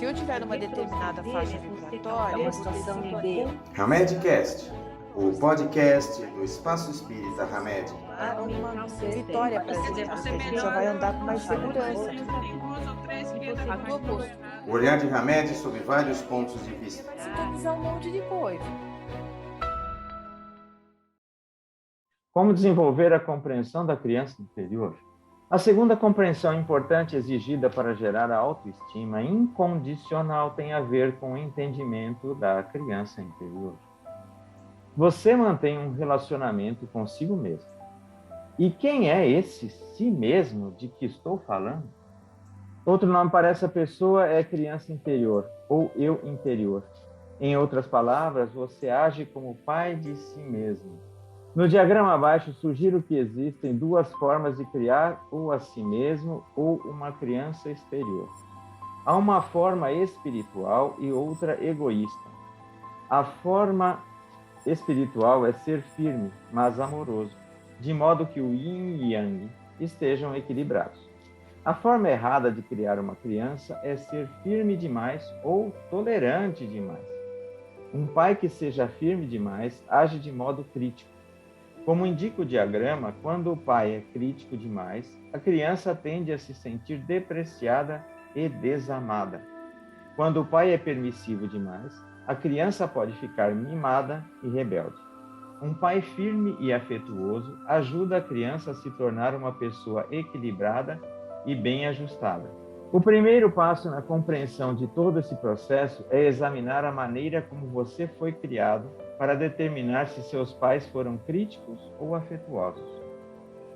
Se eu tiver numa determinada faixa vibratória, é uma situação de Hamedcast, o podcast do Espaço Espírita Hamed. é uma vitória para a gente, porque a gente já vai andar com mais segurança. A tua postura. O olhar de Hamed sobre vários pontos de vista. Sintonizar um monte de coisa. Como desenvolver a compreensão da criança interior? A segunda compreensão importante exigida para gerar a autoestima incondicional tem a ver com o entendimento da criança interior. Você mantém um relacionamento consigo mesmo. E quem é esse si mesmo de que estou falando? Outro nome para essa pessoa é criança interior ou eu interior. Em outras palavras, você age como pai de si mesmo. No diagrama abaixo, sugiro que existem duas formas de criar ou a si mesmo ou uma criança exterior. Há uma forma espiritual e outra egoísta. A forma espiritual é ser firme, mas amoroso, de modo que o yin e yang estejam equilibrados. A forma errada de criar uma criança é ser firme demais ou tolerante demais. Um pai que seja firme demais age de modo crítico. Como indica o diagrama, quando o pai é crítico demais, a criança tende a se sentir depreciada e desamada. Quando o pai é permissivo demais, a criança pode ficar mimada e rebelde. Um pai firme e afetuoso ajuda a criança a se tornar uma pessoa equilibrada e bem ajustada. O primeiro passo na compreensão de todo esse processo é examinar a maneira como você foi criado para determinar se seus pais foram críticos ou afetuosos.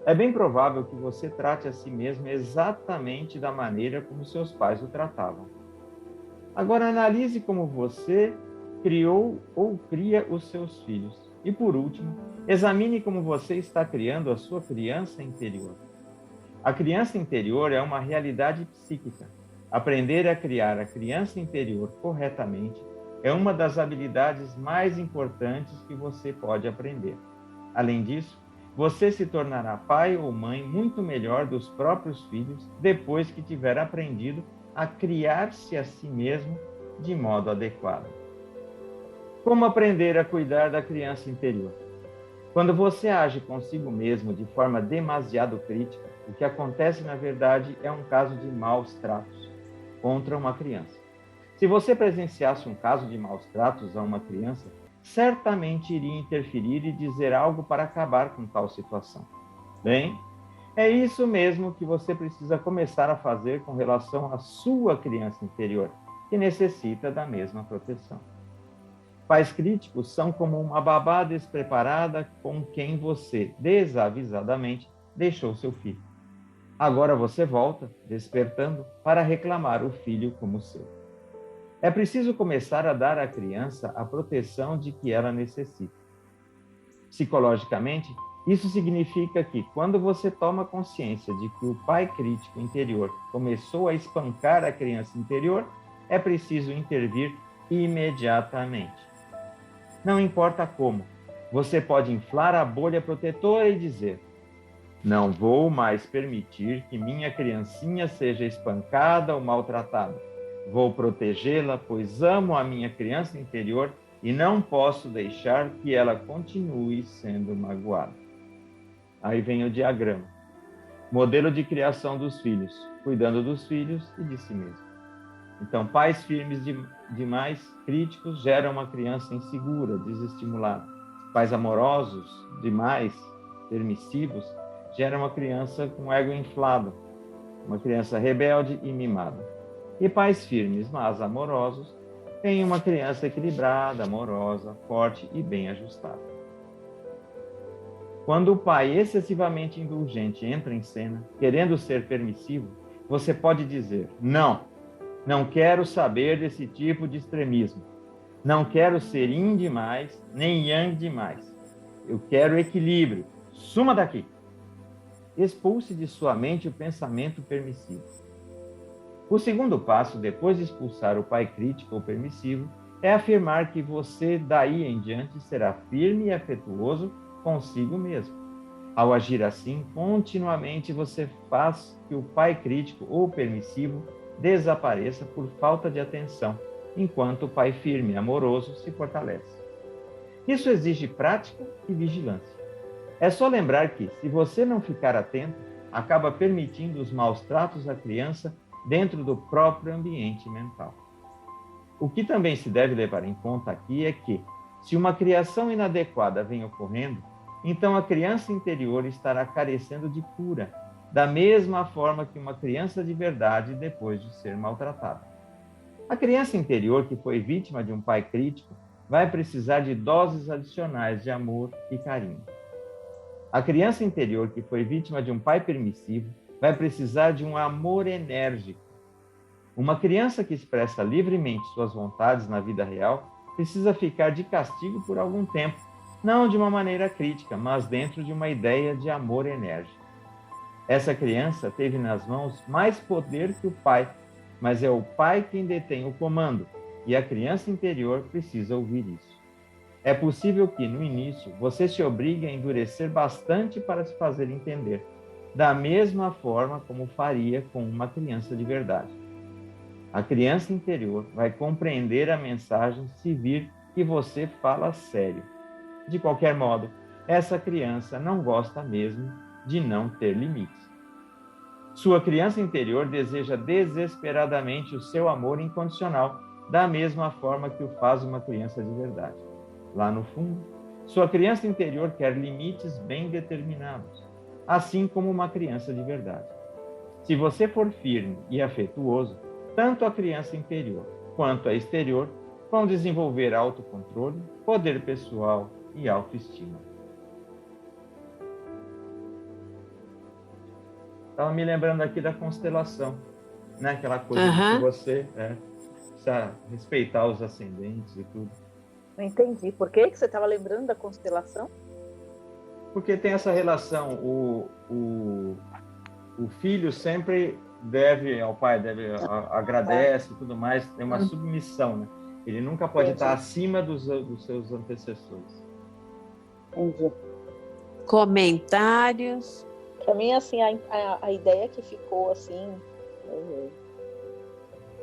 É bem provável que você trate a si mesmo exatamente da maneira como seus pais o tratavam. Agora analise como você criou ou cria os seus filhos. E por último, examine como você está criando a sua criança interior. A criança interior é uma realidade psíquica. Aprender a criar a criança interior corretamente é uma das habilidades mais importantes que você pode aprender. Além disso, você se tornará pai ou mãe muito melhor dos próprios filhos depois que tiver aprendido a criar-se a si mesmo de modo adequado. Como aprender a cuidar da criança interior? Quando você age consigo mesmo de forma demasiado crítica, o que acontece, na verdade, é um caso de maus tratos contra uma criança. Se você presenciasse um caso de maus tratos a uma criança, certamente iria interferir e dizer algo para acabar com tal situação. Bem, é isso mesmo que você precisa começar a fazer com relação à sua criança interior, que necessita da mesma proteção. Pais críticos são como uma babá despreparada com quem você, desavisadamente, deixou seu filho. Agora você volta, despertando, para reclamar o filho como seu. É preciso começar a dar à criança a proteção de que ela necessita. Psicologicamente, isso significa que, quando você toma consciência de que o pai crítico interior começou a espancar a criança interior, é preciso intervir imediatamente. Não importa como, você pode inflar a bolha protetora e dizer: não vou mais permitir que minha criancinha seja espancada ou maltratada. Vou protegê-la, pois amo a minha criança interior e não posso deixar que ela continue sendo magoada. Aí vem o diagrama. Modelo de criação dos filhos, cuidando dos filhos e de si mesmo. Então, pais firmes demais, críticos, geram uma criança insegura, desestimulada. Pais amorosos demais, permissivos, geram uma criança com ego inflado, uma criança rebelde e mimada. E pais firmes, mas amorosos, têm uma criança equilibrada, amorosa, forte e bem ajustada. Quando o pai excessivamente indulgente entra em cena, querendo ser permissivo, você pode dizer: não quero saber desse tipo de extremismo. Não quero ser yin demais, nem yang demais. Eu quero equilíbrio. Suma daqui. Expulse de sua mente o pensamento permissivo. O segundo passo, depois de expulsar o pai crítico ou permissivo, é afirmar que você, daí em diante, será firme e afetuoso consigo mesmo. Ao agir assim, continuamente você faz que o pai crítico ou permissivo desapareça por falta de atenção, enquanto o pai firme e amoroso se fortalece. Isso exige prática e vigilância. É só lembrar que, se você não ficar atento, acaba permitindo os maus tratos à criança dentro do próprio ambiente mental. O que também se deve levar em conta aqui é que, se uma criação inadequada vem ocorrendo, então a criança interior estará carecendo de cura, da mesma forma que uma criança de verdade depois de ser maltratada. A criança interior que foi vítima de um pai crítico vai precisar de doses adicionais de amor e carinho. A criança interior que foi vítima de um pai permissivo vai precisar de um amor enérgico. Uma criança que expressa livremente suas vontades na vida real precisa ficar de castigo por algum tempo, não de uma maneira crítica, mas dentro de uma ideia de amor enérgico. Essa criança teve nas mãos mais poder que o pai, mas é o pai quem detém o comando, e a criança interior precisa ouvir isso. É possível que, no início, você se obrigue a endurecer bastante para se fazer entender, da mesma forma como faria com uma criança de verdade. A criança interior vai compreender a mensagem se vir que você fala sério. De qualquer modo, essa criança não gosta mesmo de não ter limites. Sua criança interior deseja desesperadamente o seu amor incondicional, da mesma forma que o faz uma criança de verdade. Lá no fundo, sua criança interior quer limites bem determinados, assim como uma criança de verdade. Se você for firme e afetuoso, tanto a criança interior quanto a exterior vão desenvolver autocontrole, poder pessoal e autoestima. Estava me lembrando aqui da constelação, né? Aquela coisa de que você precisa respeitar os ascendentes e tudo. Não entendi. Por que você estava lembrando da constelação? Porque tem essa relação, o filho sempre deve ao pai, agradece e tudo mais, tem uma submissão, né? Ele nunca pode estar acima dos seus antecessores. Entendi. Comentários? Para mim, assim, a ideia que ficou, assim,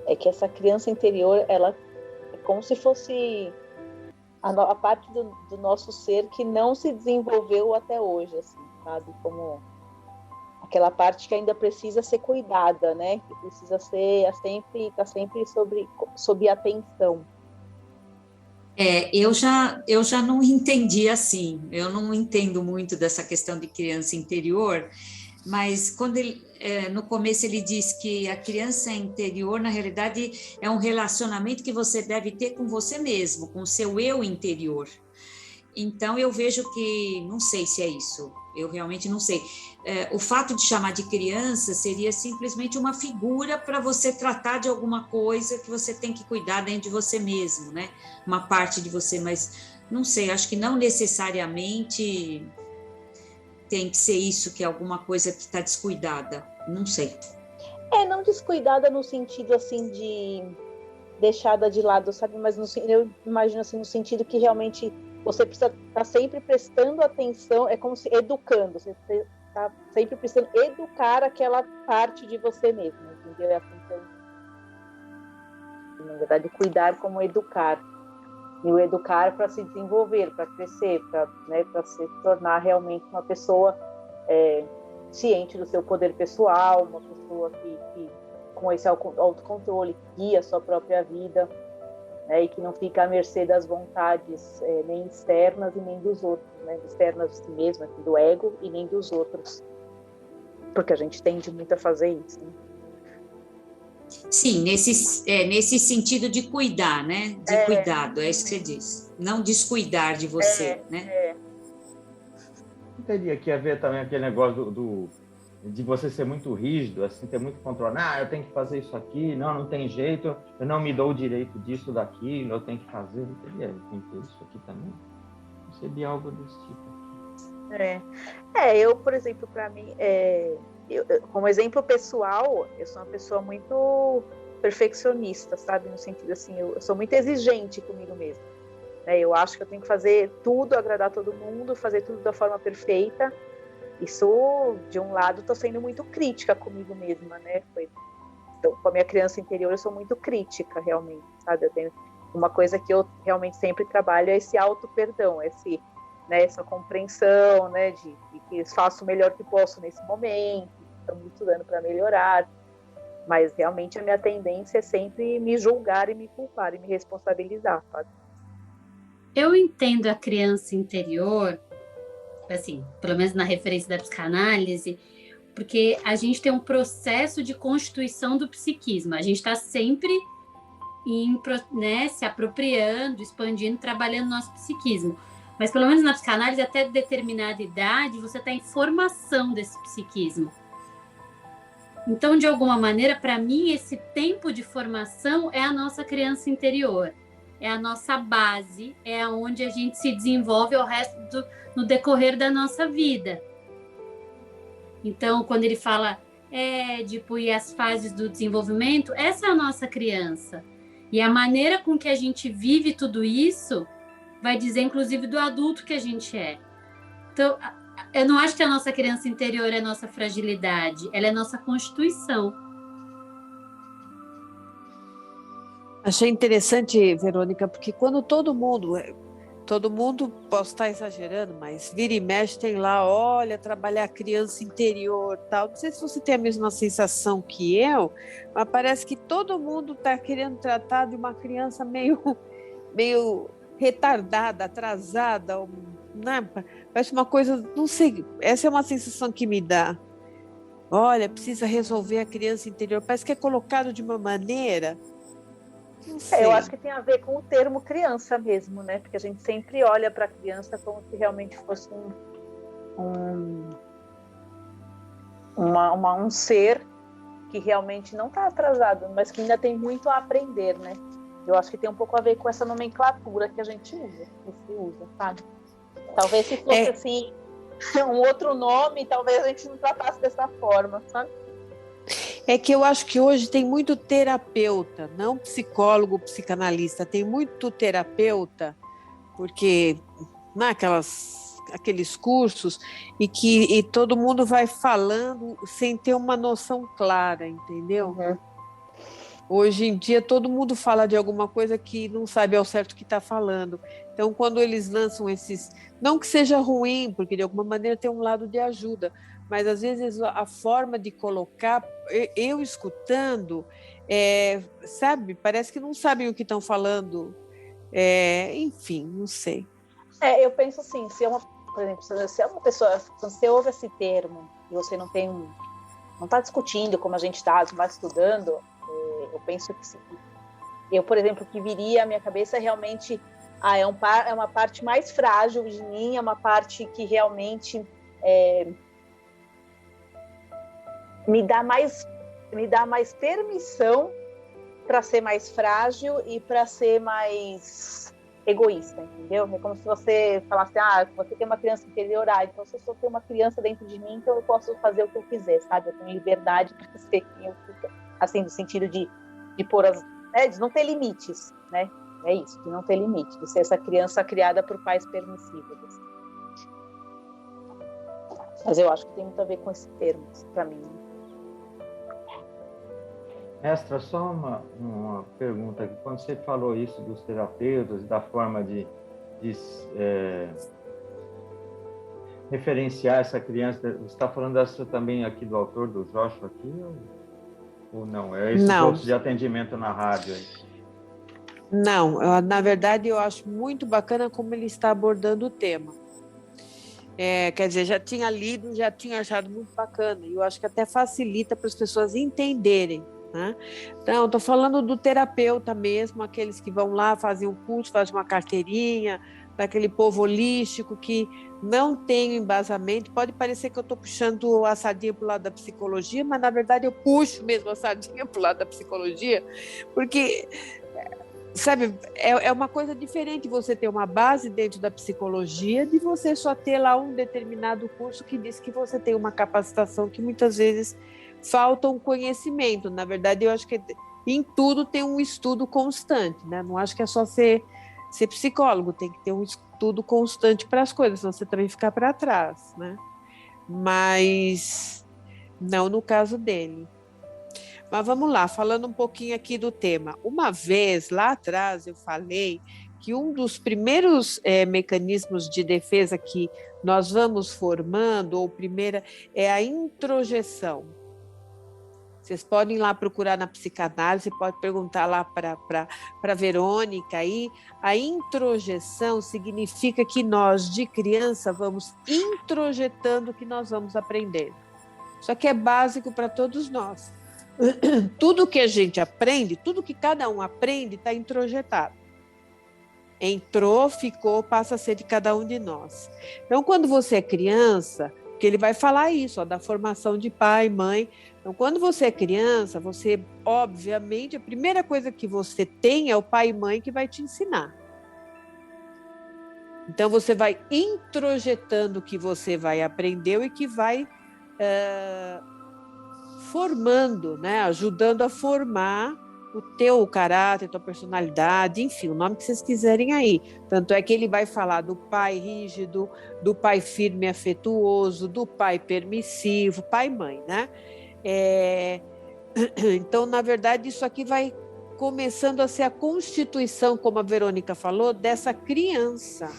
é que essa criança interior, ela é como se fosse a parte do nosso ser que não se desenvolveu até hoje, assim, sabe? Como aquela parte que ainda precisa ser cuidada, né? Que precisa ser tá sempre sob atenção. Eu já não entendi assim. Eu não entendo muito dessa questão de criança interior, mas quando no começo ele diz que a criança interior, na realidade, é um relacionamento que você deve ter com você mesmo, com o seu eu interior. Então, eu vejo que, não sei se é isso, eu realmente não sei. O fato de chamar de criança seria simplesmente uma figura para você tratar de alguma coisa que você tem que cuidar dentro de você mesmo, né? Uma parte de você, mas não sei, acho que não necessariamente tem que ser isso, que é alguma coisa que está descuidada, não sei. Não descuidada no sentido, assim, de deixada de lado, sabe? Mas eu imagino, assim, no sentido que realmente você precisa estar sempre prestando atenção, é como se educando, você está sempre precisando educar aquela parte de você mesmo, entendeu? É assim que na verdade, cuidar como educar. E o educar para se desenvolver, para crescer, para se tornar realmente uma pessoa ciente do seu poder pessoal, uma pessoa que com esse autocontrole, que guia a sua própria vida, e que não fica à mercê das vontades nem externas e nem dos outros, né? Externas de si mesma, do ego, e nem dos outros. Porque a gente tende muito a fazer isso, né? Sim, nesse sentido de cuidar, né? De cuidado, é isso que você diz. Não descuidar de você, né? Não teria que haver também aquele negócio de você ser muito rígido, assim, ter muito controle. Eu tenho que fazer isso aqui, não tem jeito, eu não me dou o direito disso, daquilo, eu tenho que fazer, não teria que ter isso aqui também? Não seria algo desse tipo. Eu, por exemplo, para mim, como exemplo pessoal, eu sou uma pessoa muito perfeccionista, sabe? No sentido assim, eu sou muito exigente comigo mesma. Eu acho que eu tenho que fazer tudo, agradar todo mundo, fazer tudo da forma perfeita. Isso, de um lado, estou sendo muito crítica comigo mesma, né? Então, com a minha criança interior, eu sou muito crítica, realmente, sabe? Eu tenho uma coisa que eu realmente sempre trabalho é esse auto-perdão, né, essa compreensão, né, de que eu faço o melhor que posso nesse momento, estamos estudando para melhorar, mas realmente a minha tendência é sempre me julgar e me culpar e me responsabilizar, sabe? Eu entendo a criança interior, assim, pelo menos na referência da psicanálise, porque a gente tem um processo de constituição do psiquismo. A gente está sempre né, se apropriando, expandindo, trabalhando nosso psiquismo. Mas pelo menos na psicanálise, até determinada idade, você está em formação desse psiquismo. Então, de alguma maneira, para mim, esse tempo de formação é a nossa criança interior. É a nossa base, é onde a gente se desenvolve ao resto no decorrer da nossa vida. Então, quando ele fala Édipo e as fases do desenvolvimento, essa é a nossa criança. E a maneira com que a gente vive tudo isso vai dizer, inclusive, do adulto que a gente é. Então, eu não acho que a nossa criança interior é a nossa fragilidade, ela é a nossa constituição. Achei interessante, Verônica, porque quando todo mundo, posso estar exagerando, mas vira e mexe tem lá, olha, trabalhar a criança interior, tal. Não sei se você tem a mesma sensação que eu, mas parece que todo mundo está querendo tratar de uma criança meio retardada, atrasada, né? Parece uma coisa, não sei, essa é uma sensação que me dá. Olha, precisa resolver a criança interior, parece que é colocado de uma maneira... Eu acho que tem a ver com o termo criança mesmo, né? Porque a gente sempre olha para a criança como se realmente fosse um ser que realmente não está atrasado, mas que ainda tem muito a aprender, né? Eu acho que tem um pouco a ver com essa nomenclatura que a gente usa, sabe? Talvez se fosse assim, um outro nome, talvez a gente não tratasse dessa forma, sabe? É que eu acho que hoje tem muito terapeuta, não psicólogo, psicanalista, tem muito terapeuta, porque aqueles cursos, e todo mundo vai falando sem ter uma noção clara, entendeu? Uhum. Hoje em dia todo mundo fala de alguma coisa que não sabe ao certo o que está falando. Então, quando eles lançam esses... Não que seja ruim, porque de alguma maneira tem um lado de ajuda, mas às vezes a forma de colocar, eu escutando, sabe, parece que não sabem o que estão falando, enfim, não sei. Eu penso assim, por exemplo, se é uma pessoa, quando você ouve esse termo e você não está discutindo como a gente está estudando, eu penso que eu, por exemplo, que viria à minha cabeça realmente, é uma parte mais frágil de mim, é uma parte que realmente me dá mais permissão para ser mais frágil e para ser mais egoísta, entendeu? É como se você falasse, você tem uma criança interior, então se eu só tenho uma criança dentro de mim, então eu posso fazer o que eu quiser, sabe? Eu tenho liberdade para ser quem eu quiser. Assim, no sentido de pôr de não ter limites, né? É isso, de não ter limite, de ser essa criança criada por pais permissivos. Assim. Mas eu acho que tem muito a ver com esse termo, para mim. Mestra, só uma pergunta aqui. Quando você falou isso dos terapeutas, da forma de referenciar essa criança, você está falando dessa também aqui do autor, do Joshua aqui, ou não? É esses outros de atendimento na rádio aí? Não, na verdade eu acho muito bacana como ele está abordando o tema. Quer dizer, já tinha lido, já tinha achado muito bacana, e eu acho que até facilita para as pessoas entenderem. Né? Então, estou falando do terapeuta mesmo, aqueles que vão lá, fazem um curso, fazem uma carteirinha, daquele povo holístico que não tem embasamento. Pode parecer que eu estou puxando a sardinha para o lado da psicologia, mas na verdade eu puxo mesmo a sardinha para o lado da psicologia, porque, sabe, é uma coisa diferente você ter uma base dentro da psicologia de você só ter lá um determinado curso que diz que você tem uma capacitação que muitas vezes falta um conhecimento. Na verdade, eu acho que em tudo tem um estudo constante, né? Não acho que é só ser psicólogo, tem que ter um estudo constante para as coisas, senão você também fica para trás, né? Mas não no caso dele. Mas vamos lá, falando um pouquinho aqui do tema. Uma vez, lá atrás, eu falei que um dos primeiros mecanismos de defesa que nós vamos formando, ou primeira, é a introjeção. Vocês podem ir lá procurar na psicanálise, pode perguntar lá para a Verônica aí. A introjeção significa que nós, de criança, vamos introjetando o que nós vamos aprender. Isso aqui é básico para todos nós. Tudo que a gente aprende, tudo que cada um aprende, está introjetado. Entrou, ficou, passa a ser de cada um de nós. Então, quando você é criança, que ele vai falar isso, da formação de pai, mãe. Então, quando você é criança, você, obviamente, a primeira coisa que você tem é o pai e mãe que vai te ensinar. Então, você vai introjetando o que você vai aprender e que vai formando, né? Ajudando a formar o teu caráter, a tua personalidade, enfim, o nome que vocês quiserem aí. Tanto é que ele vai falar do pai rígido, do pai firme e afetuoso, do pai permissivo, pai e mãe, né? Então, na verdade, isso aqui vai começando a ser a constituição, como a Verônica falou, dessa criança.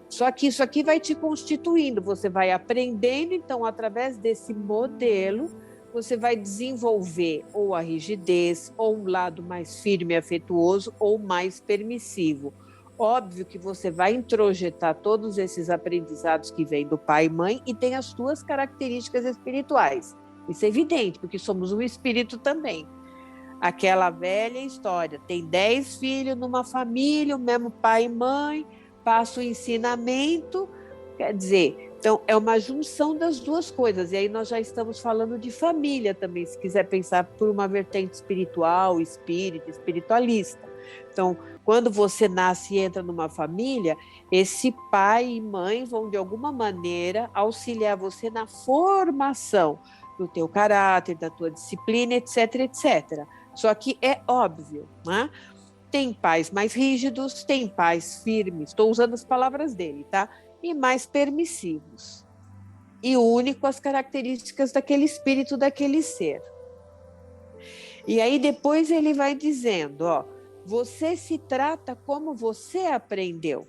Só que isso aqui vai te constituindo, você vai aprendendo, então, através desse modelo, você vai desenvolver ou a rigidez, ou um lado mais firme e afetuoso, ou mais permissivo. Óbvio que você vai introjetar todos esses aprendizados que vêm do pai e mãe e tem as suas características espirituais. Isso é evidente, porque somos um espírito também. Aquela velha história, tem 10 filhos numa família, o mesmo pai e mãe, passa o ensinamento, quer dizer... Então, é uma junção das duas coisas. E aí nós já estamos falando de família também, se quiser pensar por uma vertente espiritual, espírita, espiritualista. Então, quando você nasce e entra numa família, esse pai e mãe vão, de alguma maneira, auxiliar você na formação do teu caráter, da tua disciplina, etc, etc. Só que é óbvio, né? Tem pais mais rígidos, tem pais firmes, estou usando as palavras dele, tá? E mais permissivos, e único as características daquele espírito, daquele ser. E aí depois ele vai dizendo, você se trata como você aprendeu.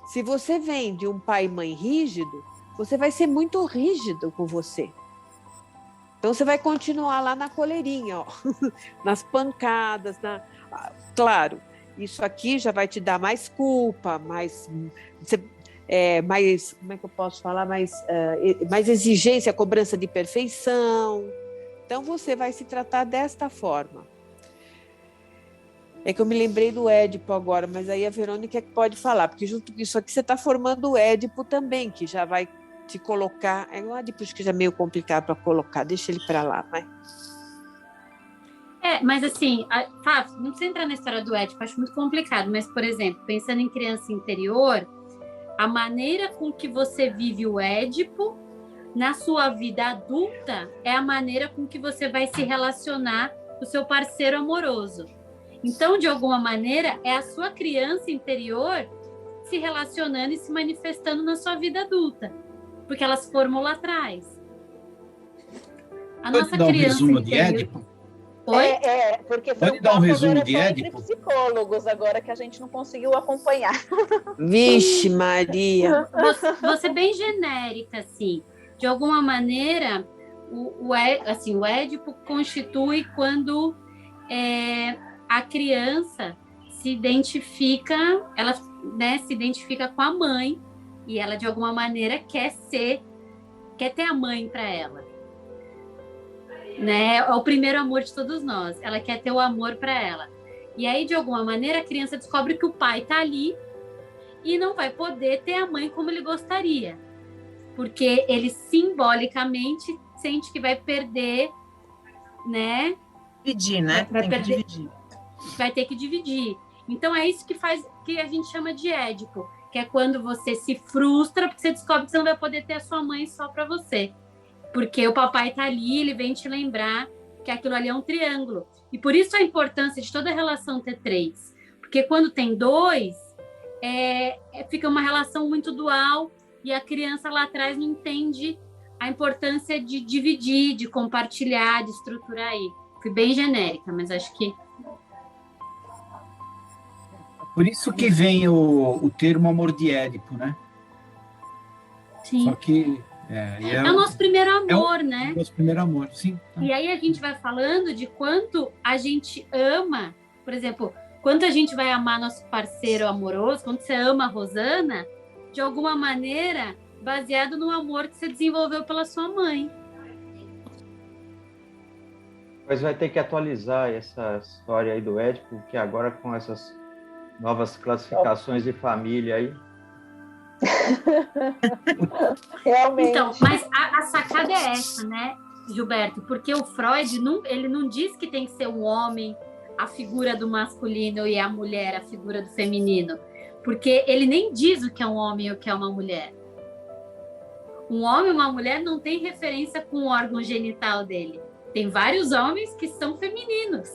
Se você vem de um pai e mãe rígido, você vai ser muito rígido com você. Então você vai continuar lá na coleirinha, nas pancadas, claro. Isso aqui já vai te dar mais culpa, mais, como é que eu posso falar, mais exigência, cobrança de perfeição. Então, você vai se tratar desta forma. É que eu me lembrei do Édipo agora, mas aí a Verônica é que pode falar, porque junto com isso aqui você está formando o Édipo também, que já vai te colocar... O Édipo acho que já é meio complicado para colocar, deixa ele para lá, vai. Mas assim, não precisa entrar na história do Édipo, acho muito complicado, mas, por exemplo, pensando em criança interior, a maneira com que você vive o Édipo na sua vida adulta é a maneira com que você vai se relacionar com o seu parceiro amoroso. Então, de alguma maneira, é a sua criança interior se relacionando e se manifestando na sua vida adulta, porque ela se formou lá atrás. A nossa criança resumo interior... de Édipo? Porque pode dar um resumo de Édipo? Psicólogos agora que a gente não conseguiu acompanhar. Vixe, Maria! Vou ser bem genérica, assim. De alguma maneira, o Édipo constitui quando a criança se identifica, ela, né, se identifica com a mãe e ela, de alguma maneira, quer ter a mãe para ela. Né? É o primeiro amor de todos nós. Ela quer ter o amor para ela. E aí, de alguma maneira, a criança descobre que o pai está ali e não vai poder ter a mãe como ele gostaria. Porque ele simbolicamente sente que vai perder, né? Dividir, né? Vai ter que dividir. Então, é isso que a gente chama de Édipo, que é quando você se frustra porque você descobre que você não vai poder ter a sua mãe só para você. Porque o papai está ali, ele vem te lembrar que aquilo ali é um triângulo. E por isso a importância de toda a relação ter 3. Porque quando tem 2, fica uma relação muito dual e a criança lá atrás não entende a importância de dividir, de compartilhar, de estruturar aí. Fui bem genérica, mas acho que... Por isso que vem o termo amor de Édipo, né? Sim. Só que... É o nosso primeiro amor, né? É o nosso primeiro amor, sim. Tá. E aí a gente vai falando de quanto a gente ama, por exemplo, quanto a gente vai amar nosso parceiro amoroso, quando você ama a Rosana, de alguma maneira, baseado no amor que você desenvolveu pela sua mãe. Pois vai ter que atualizar essa história aí do Édipo, porque agora com essas novas classificações de família aí. Realmente. Então, mas a sacada é essa, né, Gilberto? Porque o Freud, ele não diz que tem que ser um homem a figura do masculino e a mulher a figura do feminino. Porque ele nem diz o que é um homem e o que é uma mulher. Um homem e uma mulher não tem referência com o órgão genital dele. Tem vários homens que são femininos.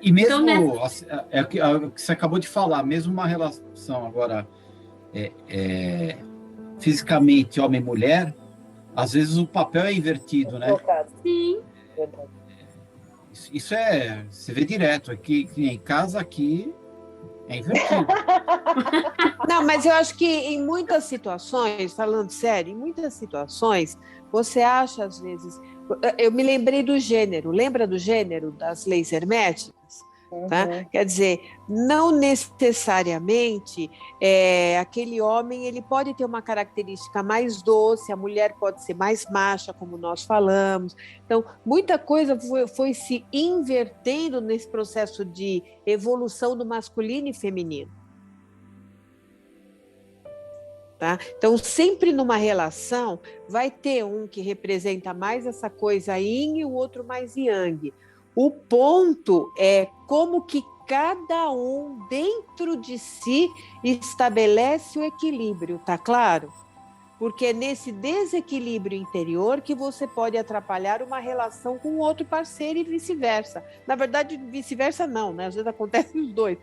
E mesmo, Então, o que você acabou de falar, mesmo uma relação agora fisicamente homem e mulher, às vezes o papel é invertido, né? Sim. Isso você vê direto, aqui em casa aqui é invertido. Não, mas eu acho que em muitas situações, falando sério, em muitas situações, você acha às vezes... Eu me lembrei do gênero, lembra do gênero das leis herméticas? Tá? Quer dizer, não necessariamente aquele homem ele pode ter uma característica mais doce, a mulher pode ser mais macha, como nós falamos. Então, muita coisa foi se invertendo nesse processo de evolução do masculino e feminino. Tá? Então, sempre numa relação, vai ter um que representa mais essa coisa yin e o outro mais yang. O ponto é como que cada um dentro de si estabelece o equilíbrio, tá claro? Porque é nesse desequilíbrio interior que você pode atrapalhar uma relação com outro parceiro e vice-versa. Na verdade, vice-versa não, né? Às vezes acontece os dois.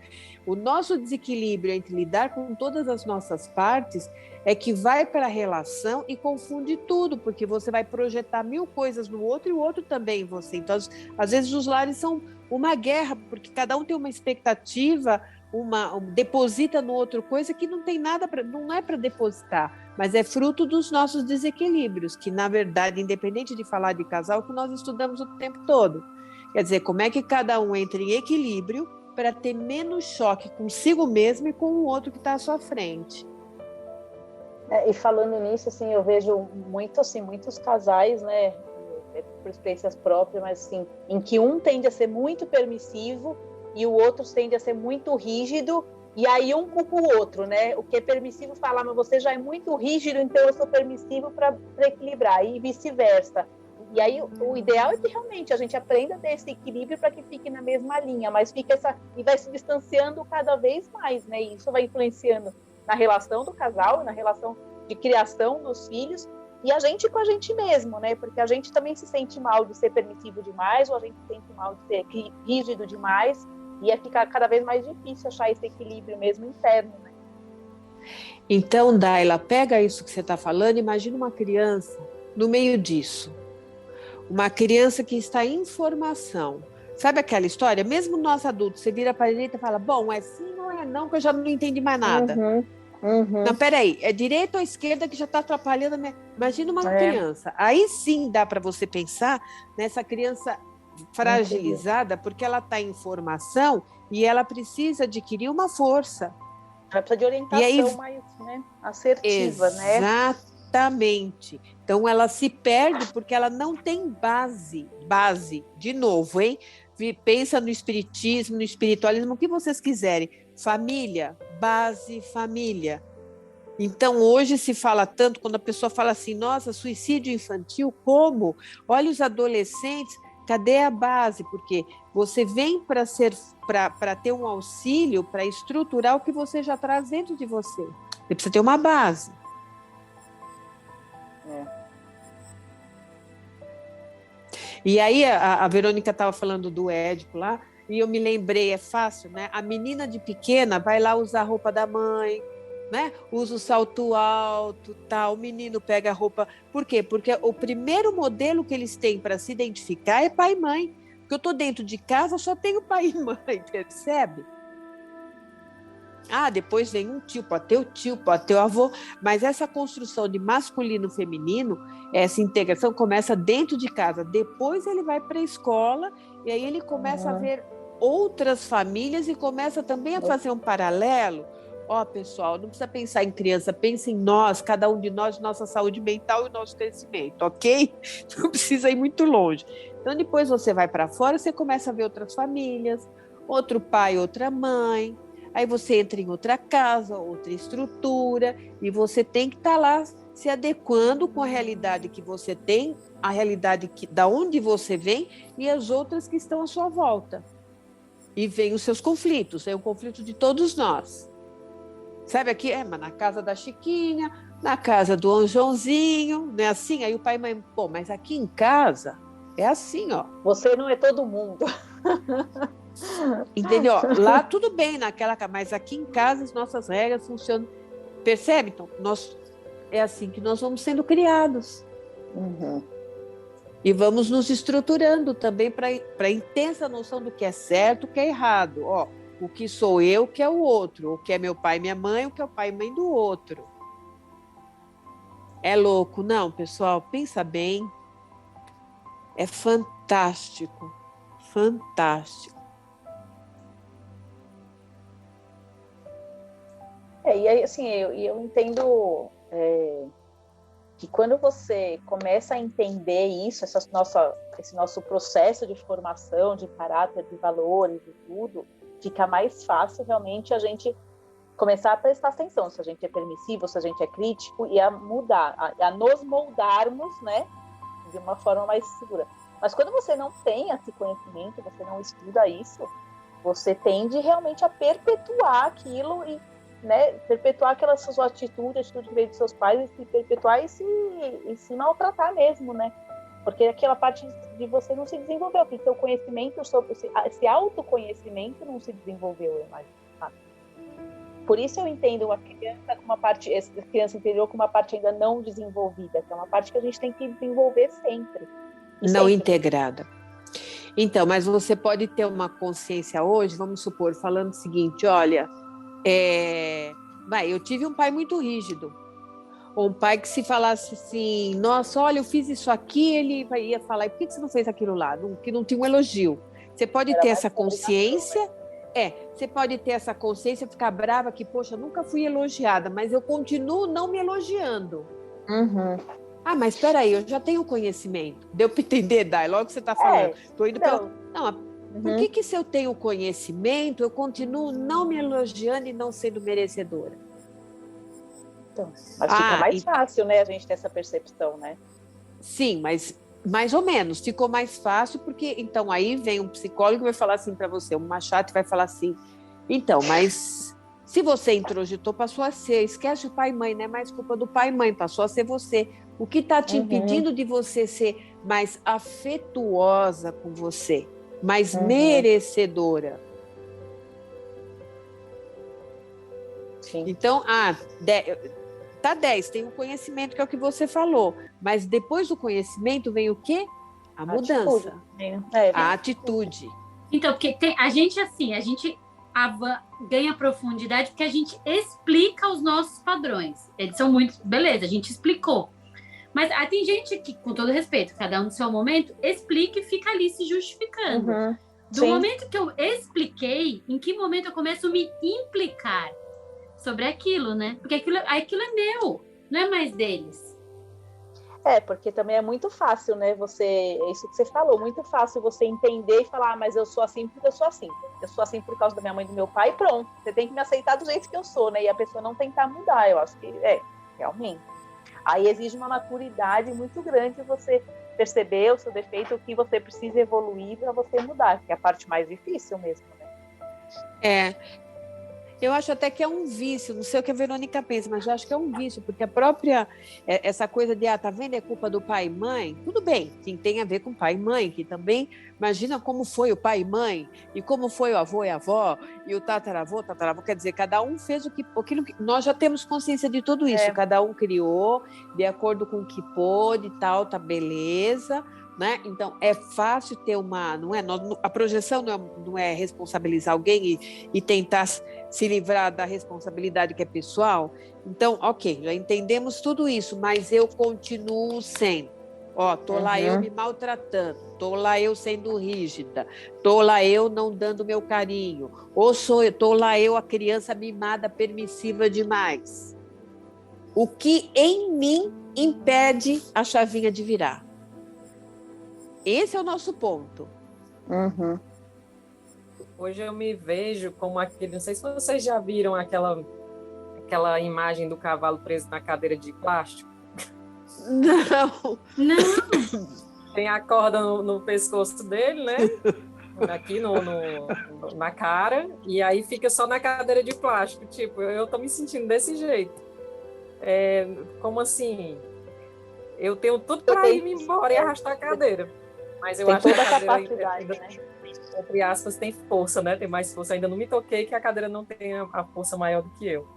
O nosso desequilíbrio entre lidar com todas as nossas partes é que vai para a relação e confunde tudo, porque você vai projetar 1000 coisas no outro e o outro também em você. Então, às vezes os lares são uma guerra, porque cada um tem uma expectativa, deposita no outro coisa que não tem nada não é para depositar, mas é fruto dos nossos desequilíbrios, que na verdade, independente de falar de casal, que nós estudamos o tempo todo. Quer dizer, como é que cada um entra em equilíbrio para ter menos choque consigo mesmo e com o outro que está à sua frente. E falando nisso, assim, eu vejo muitos casais, né, por experiências próprias, mas assim, em que um tende a ser muito permissivo e o outro tende a ser muito rígido, e aí um culpa o outro, né? O que é permissivo fala, mas você já é muito rígido, então eu sou permissivo para equilibrar, e vice-versa. E aí o ideal é que realmente a gente aprenda desse equilíbrio para que fique na mesma linha, mas fica e vai se distanciando cada vez mais, né? E isso vai influenciando na relação do casal, na relação de criação dos filhos, e a gente com a gente mesmo, né? Porque a gente também se sente mal de ser permissivo demais, ou a gente se sente mal de ser rígido demais, e fica cada vez mais difícil achar esse equilíbrio mesmo interno, né? Então, Daila, pega isso que você está falando, imagina uma criança no meio disso. Uma criança que está em formação. Sabe aquela história? Mesmo nós adultos, você vira para a direita e fala, bom, é sim ou é não, que eu já não entendi mais nada. Não, peraí, é direita ou esquerda que já está atrapalhando a minha... Imagina uma criança. Aí sim dá para você pensar nessa criança fragilizada, porque ela está em formação e ela precisa adquirir uma força. Ela precisa de orientação mais, né, assertiva, né? Exatamente. Então ela se perde porque ela não tem base, de novo, hein? Pensa no espiritismo, no espiritualismo, o que vocês quiserem. Família, base, família. Então, hoje se fala tanto, quando a pessoa fala assim, nossa, suicídio infantil, como? Olha os adolescentes, cadê a base? Porque você vem para ter um auxílio, para estruturar o que você já traz dentro de você. Você precisa ter uma base. E aí a Verônica estava falando do Édipo lá, e eu me lembrei, é fácil, né? A menina de pequena vai lá usar a roupa da mãe, né? Usa o salto alto, tal, o menino pega a roupa. Por quê? Porque o primeiro modelo que eles têm para se identificar é pai e mãe. Porque eu estou dentro de casa, só tenho pai e mãe, percebe? Depois vem um tio, pode ter o avô, mas essa construção de masculino e feminino, essa integração começa dentro de casa. Depois ele vai para a escola e aí ele começa a ver outras famílias e começa também a fazer um paralelo. Pessoal, não precisa pensar em criança, pensa em nós, cada um de nós, nossa saúde mental e nosso crescimento, ok? Não precisa ir muito longe. Então, depois você vai para fora, você começa a ver outras famílias, outro pai, outra mãe, aí você entra em outra casa, outra estrutura, e você tem que estar lá se adequando com a realidade que você tem, a realidade da onde você vem e as outras que estão à sua volta. E vem os seus conflitos, é o conflito de todos nós. Sabe aqui, mas na casa da Chiquinha, na casa do Anjãozinho, não é assim? Aí o pai e mãe, mas aqui em casa é assim, ó. Você não é todo mundo. Entendeu? Lá tudo bem, naquela casa, mas aqui em casa as nossas regras funcionam. Percebe? Então, é assim que nós vamos sendo criados. E vamos nos estruturando também para ter essa noção do que é certo, o que é errado. O que sou eu, o que é o outro. O que é meu pai e minha mãe, o que é o pai e mãe do outro. É louco? Não, pessoal, pensa bem. É fantástico. Fantástico. E aí, assim, eu entendo que quando você começa a entender isso, esse nosso processo de formação, de caráter, de valores e tudo, fica mais fácil realmente a gente começar a prestar atenção se a gente é permissivo, se a gente é crítico e a mudar, a nos moldarmos, né, de uma forma mais segura. Mas quando você não tem esse conhecimento, você não estuda isso, você tende realmente a perpetuar aquilo e, né, perpetuar aquelas suas atitude que veio dos seus pais e se perpetuar e se maltratar mesmo, né? Porque aquela parte de você não se desenvolveu, porque seu conhecimento sobre esse autoconhecimento não se desenvolveu, mais. Por isso eu entendo a criança com essa criança interior com uma parte ainda não desenvolvida, que é uma parte que a gente tem que desenvolver sempre. Não integrada. Então, mas você pode ter uma consciência hoje, vamos supor, falando o seguinte, olha, eu tive um pai muito rígido, ou um pai que se falasse assim, nossa, olha, eu fiz isso aqui, ele ia falar, e por que você não fez aquilo lá? Que não tinha um elogio. Você pode ter essa consciência, você pode ter essa consciência, ficar brava que, poxa, nunca fui elogiada, mas eu continuo não me elogiando. Mas espera aí, eu já tenho conhecimento. Deu para entender, Dai? Logo que você está falando. Tô indo por que se eu tenho conhecimento, eu continuo não me elogiando e não sendo merecedora? Então, mas fica mais fácil, né, a gente ter essa percepção, né? Sim, mas mais ou menos. Ficou mais fácil porque, então, aí vem um psicólogo e vai falar assim para você, um machado vai falar assim, então, mas se você introjetou, passou a ser, esquece o pai e mãe, não é mais culpa do pai e mãe, passou a ser você. O que está te impedindo de você ser mais afetuosa com você? Mais merecedora. Sim. Então, tá 10, tem o conhecimento, que é o que você falou. Mas depois do conhecimento vem o quê? A mudança. A atitude. Então, porque a gente ganha profundidade porque a gente explica os nossos padrões. Eles são muito... Beleza, a gente explicou. Mas tem gente que, com todo respeito, cada um no seu momento, explica e fica ali se justificando. Do momento que eu expliquei, em que momento eu começo a me implicar sobre aquilo, né? Porque aquilo é meu, não é mais deles. Porque também é muito fácil, né? Isso que você falou, muito fácil você entender e falar, mas eu sou assim porque eu sou assim. Eu sou assim por causa da minha mãe e do meu pai, e pronto. Você tem que me aceitar do jeito que eu sou, né? E a pessoa não tentar mudar, eu acho que realmente. Aí exige uma maturidade muito grande você perceber o seu defeito, o que você precisa evoluir para você mudar, que é a parte mais difícil mesmo, né? Eu acho até que é um vício, não sei o que a Verônica pensa, mas eu acho que é um vício, porque a própria, essa coisa de, tá vendo, é culpa do pai e mãe, tudo bem, tem a ver com pai e mãe, que também, imagina como foi o pai e mãe, e como foi o avô e a avó, e o tataravô, quer dizer, cada um fez aquilo que, nós já temos consciência de tudo isso, cada um criou, de acordo com o que pôde e tal, tá beleza, né? Então, é fácil ter não é? A projeção não é responsabilizar alguém e tentar se livrar da responsabilidade que é pessoal. Então, ok, já entendemos tudo isso, mas eu continuo sendo. Tô lá eu me maltratando, tô lá eu sendo rígida, tô lá eu não dando meu carinho, tô lá eu a criança mimada, permissiva demais. O que em mim impede a chavinha de virar? Esse é o nosso ponto. Hoje eu me vejo como aquele... Não sei se vocês já viram aquela imagem do cavalo preso na cadeira de plástico. Não. Tem a corda no pescoço dele, né? Aqui na cara. E aí fica só na cadeira de plástico. Tipo, eu tô me sentindo desse jeito. Como assim? Eu tenho tudo para ir embora e arrastar a cadeira. Mas eu acho que a cadeira ainda, entre aspas, tem força, né? Tem mais força. Ainda não me toquei que a cadeira não tem a força maior do que eu.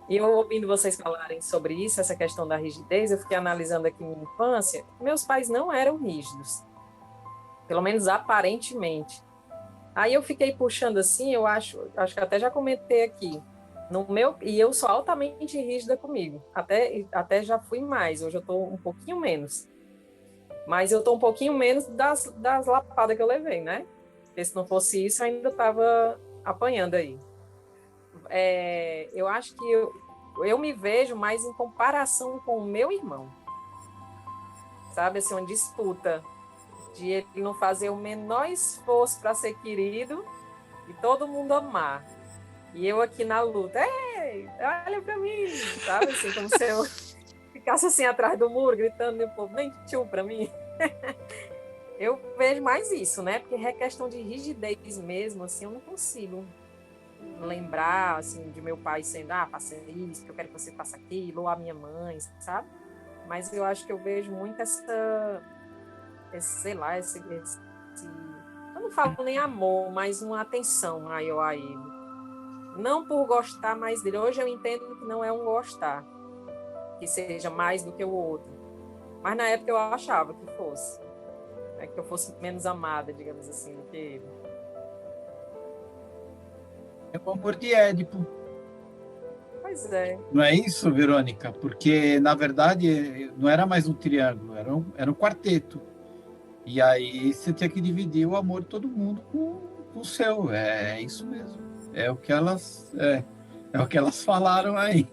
E eu, ouvindo vocês falarem sobre isso, essa questão da rigidez, eu fiquei analisando aqui minha infância. Meus pais não eram rígidos. Pelo menos aparentemente. Aí eu fiquei puxando assim, eu acho que até já comentei aqui. E eu sou altamente rígida comigo. Até já fui mais. Hoje eu estou um pouquinho menos. Mas eu estou um pouquinho menos das lapadas que eu levei, né? Porque se não fosse isso, eu ainda estava apanhando aí. Eu acho que eu me vejo mais em comparação com o meu irmão. Sabe, assim, uma disputa de ele não fazer o menor esforço para ser querido e todo mundo amar. E eu aqui na luta, ei, olha para mim, sabe? Assim, como se eu ficasse assim atrás do muro, gritando, e o povo nem tchum para mim. Eu vejo mais isso, né? Porque é questão de rigidez mesmo, assim, eu não consigo lembrar, assim, de meu pai sendo, faça isso, que eu quero que você faça aquilo, ou a minha mãe, sabe? Mas eu acho que eu vejo muito sei lá, eu não falo nem amor, mas uma atenção maior a ele. Não por gostar mais dele. Hoje eu entendo que não é um gostar, que seja mais do que o outro. Mas na época eu achava que fosse. Que eu fosse menos amada, digamos assim, do que ele. É o amor de Édipo. Pois é. Não é isso, Verônica? Porque, na verdade, não era mais um triângulo, era um quarteto. E aí você tinha que dividir o amor de todo mundo com o seu. É isso mesmo. É o que elas falaram aí.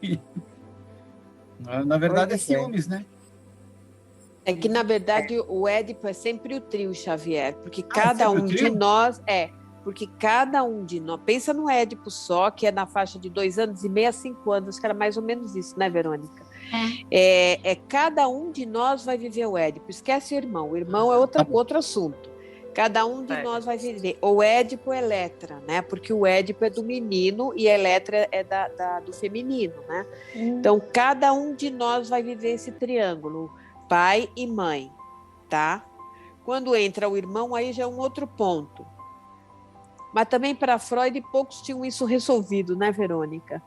Na verdade, é ciúmes, né? É que, na verdade, o Édipo é sempre o trio Xavier, porque cada um de nós porque cada um de nós, pensa no Édipo só, que é na faixa de 2 anos e meio a 5 anos, que era mais ou menos isso, né, Verônica? Cada um de nós vai viver o Édipo, esquece o irmão é outro assunto. Cada um de nós vai viver. O Édipo é Eletra, né? Porque o Édipo é do menino e a Eletra é do feminino, né? Então, cada um de nós vai viver esse triângulo, pai e mãe, tá? Quando entra o irmão, aí já é um outro ponto. Mas também para Freud, poucos tinham isso resolvido, né, Verônica?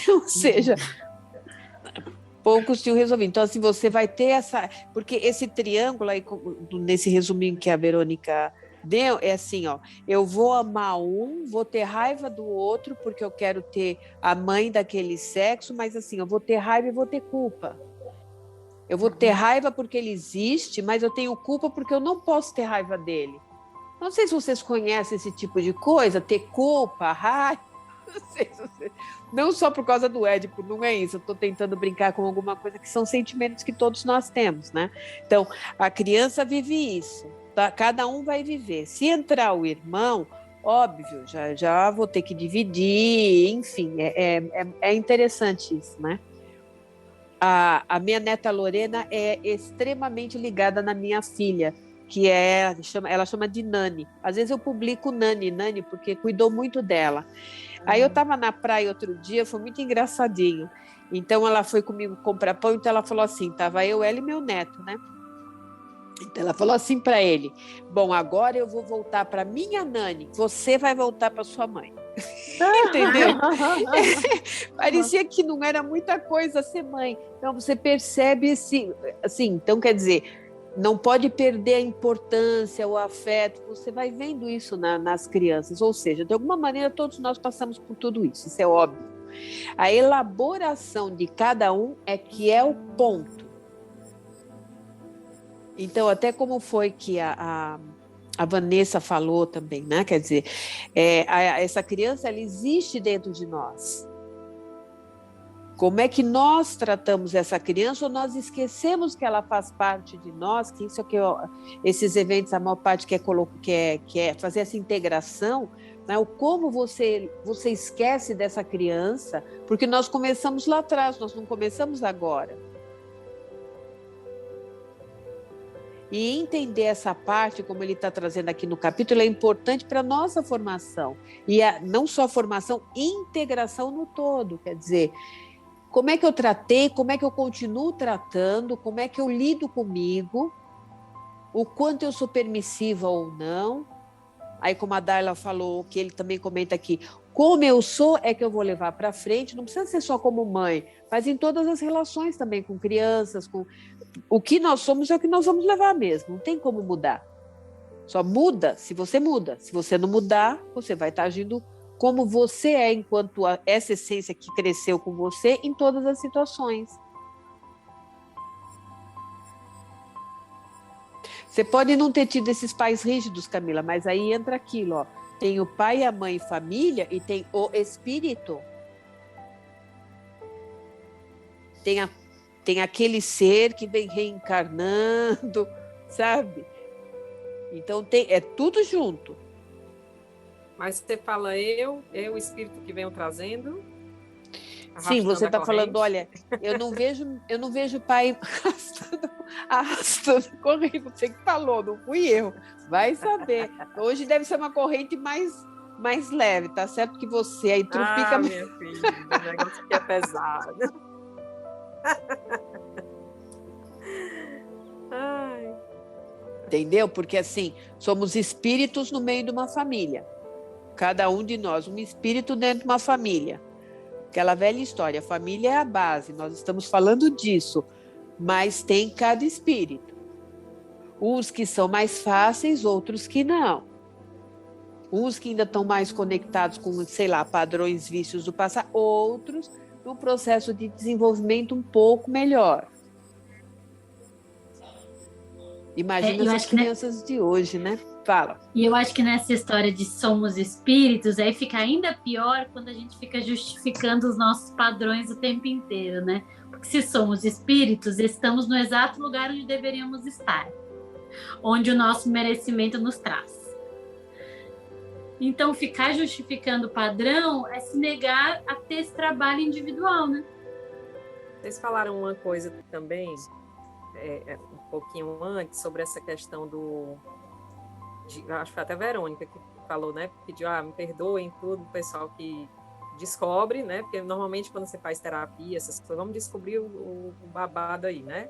Ou seja, poucos tinham resolvido. Então, assim, você vai ter porque esse triângulo aí, nesse resuminho que a Verônica deu, é assim, eu vou amar um, vou ter raiva do outro, porque eu quero ter a mãe daquele sexo, mas assim, eu vou ter raiva e vou ter culpa. Eu vou ter raiva porque ele existe, mas eu tenho culpa porque eu não posso ter raiva dele. Não sei se vocês conhecem esse tipo de coisa, ter culpa, raiva. Não só por causa do Édipo, não é isso. Eu estou tentando brincar com alguma coisa que são sentimentos que todos nós temos, né? Então, a criança vive isso, tá? Cada um vai viver. Se entrar o irmão, óbvio, já vou ter que dividir, enfim, é interessante isso, né? A minha neta Lorena é extremamente ligada na minha filha, que ela chama de Nani. Às vezes eu publico Nani, porque cuidou muito dela. Aí eu estava na praia outro dia, foi muito engraçadinho. Então ela foi comigo comprar pão, então ela falou assim, tava eu, ela e meu neto, né? Então ela falou assim para ele: bom, agora eu vou voltar para minha nani, você vai voltar para sua mãe. Entendeu? Parecia que não era muita coisa ser mãe. Então você percebe assim, então quer dizer, não pode perder a importância, o afeto. Você vai vendo isso nas crianças, ou seja, de alguma maneira todos nós passamos por tudo isso, isso é óbvio. A elaboração de cada um é que é o ponto. Então, até como foi que a Vanessa falou também, né? Quer dizer, essa criança, ela existe dentro de nós. Como é que nós tratamos essa criança ou nós esquecemos que ela faz parte de nós, que isso é que esses eventos, a maior parte quer fazer essa integração, né? O como você esquece dessa criança, porque nós começamos lá atrás, nós não começamos agora. E entender essa parte, como ele está trazendo aqui no capítulo, é importante para a nossa formação. E não só formação, integração no todo. Quer dizer, como é que eu tratei, como é que eu continuo tratando, como é que eu lido comigo, o quanto eu sou permissiva ou não. Aí, como a Darla falou, que ele também comenta aqui, como eu sou é que eu vou levar para frente, não precisa ser só como mãe, mas em todas as relações também, com crianças, com o que nós somos é o que nós vamos levar mesmo, não tem como mudar. Só muda se você muda. Se você não mudar, você vai estar agindo como você é, enquanto essa essência que cresceu com você em todas as situações. Você pode não ter tido esses pais rígidos, Camila, mas aí entra aquilo, ó. Tem o pai, a mãe, família e tem o espírito. Tem aquele ser que vem reencarnando, sabe? Então é tudo junto. Mas você fala eu, o espírito que venho trazendo. Sim, você está falando, olha, eu não vejo pai arrastando corrente. Você que falou, não fui eu. Vai saber. Hoje deve ser uma corrente mais leve, tá certo que você aí trupica. Minha filha, o negócio aqui é pesado. Ai. Entendeu? Porque assim, somos espíritos no meio de uma família. Cada um de nós, um espírito dentro de uma família. Aquela velha história, a família é a base, nós estamos falando disso, mas tem cada espírito. Uns que são mais fáceis, outros que não. Uns que ainda estão mais conectados com, sei lá, padrões, vícios do passado, outros num processo de desenvolvimento um pouco melhor. Imagina as crianças de hoje, né? Fala. E eu acho que nessa história de somos espíritos, aí fica ainda pior quando a gente fica justificando os nossos padrões o tempo inteiro, né? Porque se somos espíritos, estamos no exato lugar onde deveríamos estar, onde o nosso merecimento nos traz. Então, ficar justificando o padrão é se negar a ter esse trabalho individual, né? Vocês falaram uma coisa também, um pouquinho antes, sobre essa questão acho que foi até a Verônica que falou, né? Pediu, me perdoem tudo, o pessoal que descobre, né? Porque normalmente quando você faz terapia, essas coisas, vamos descobrir o babado aí, né?